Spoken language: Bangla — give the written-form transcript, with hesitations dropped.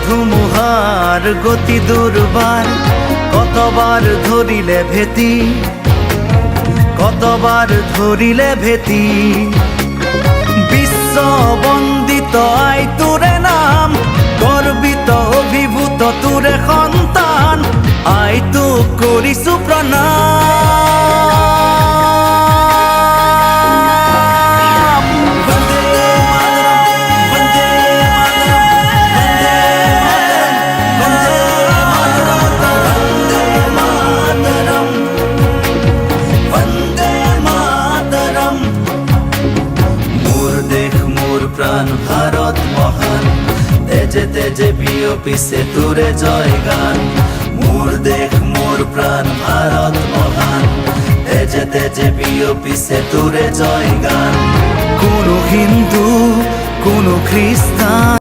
ধুমুহার গতি দুর্বার, কতবার ধরিলে ভেতি, কতবার ধরিলে ভেতি। বিশ্ব বন্দিত আই তোরে নাম, গর্বিত অভিভূত তোরে সন্তান, আই তোক কৰিছো প্ৰণাম। বন্দে মাতৰম, বন্দে মাতৰম, বন্দে মাতৰম। মোৰ দেশ মোৰ প্ৰাণ ভাৰত মহান, তেজে তেজে বিয়পিছে তোৰে জয় গান। মোৰ দেশ মোৰ প্ৰাণ ভাৰত মহান, তেজে তেজে বিয়পিছে তোৰে জয় গান। কোনো হিন্দু কোনো খ্ৰীষ্টান